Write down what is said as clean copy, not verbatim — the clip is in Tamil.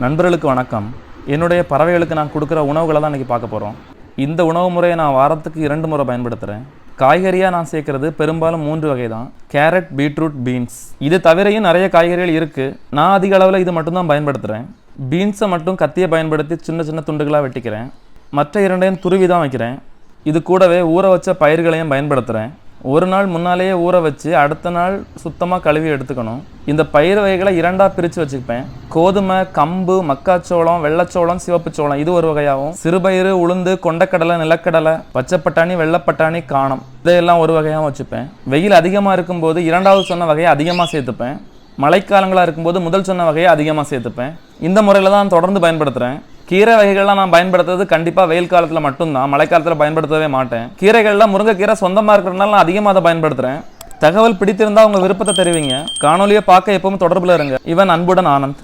நண்பர்களுக்கு வணக்கம். என்னுடைய பறவைகளுக்கு நான் கொடுக்குற உணவுகளை தான் இன்றைக்கி பார்க்க போகிறோம். இந்த உணவு முறையை நான் வாரத்துக்கு 2 முறை பயன்படுத்துகிறேன். காய்கறியாக நான் சேர்க்குறது பெரும்பாலும் 3 வகை தான். Carrot, beetroot, beans. இது தவிரையும் நிறைய காய்கறிகள் இருக்குது. நான் அதிக அளவில் இது மட்டும்தான் பயன்படுத்துகிறேன். பீன்ஸை மட்டும் கத்தியை பயன்படுத்தி சின்ன சின்ன துண்டுகளாக வெட்டிக்கிறேன். மற்ற 2ஐயும் துருவி தான் வைக்கிறேன். இது கூடவே ஊற வச்ச பயிர்களையும் பயன்படுத்துகிறேன். ஒரு நாள் முன்னாலேயே ஊற வச்சு அடுத்த நாள் சுத்தமாக கழுவி எடுத்துக்கணும். இந்த பயிர் வகைகளை 2ஆக பிரித்து வச்சுப்பேன். கோதுமை, கம்பு, மக்காச்சோளம், வெள்ளைச்சோளம், சிவப்பு சோளம் இது ஒரு வகையாகவும், சிறுபயிறு, உளுந்து, கொண்டக்கடலை, நிலக்கடலை, பச்சைப்பட்டாணி, வெள்ளைப்பட்டாணி, காணம் இதையெல்லாம் ஒரு வகையாகவும் வச்சுப்பேன். வெயில் அதிகமாக இருக்கும்போது 2வது சொன்ன வகையை அதிகமாக சேர்த்துப்பேன். மழைக்காலங்களாக இருக்கும்போது முதல் சொன்ன வகையை அதிகமாக சேர்த்துப்பேன். இந்த முறையில் தான் தொடர்ந்து பயன்படுத்துகிறேன். கீரை வகைகள்லாம் நான் பயன்படுத்துறது கண்டிப்பாக வெயில் காலத்தில் மட்டும்தான். மழைக்காலத்தில் பயன்படுத்தவே மாட்டேன். கீரைகள்லாம் முருங்கைக்கீரை சொந்தமாக இருக்கிறதுனால நான் அதிகமாக அதை பயன்படுத்துகிறேன். தகவல் பிடித்திருந்தால் உங்கள் விருப்பத்தை தெரிவிங்க. காணொலியை பார்க்க எப்பவும் தொடர்பில் இருங்க. இவன் அன்புடன் ஆனந்த்.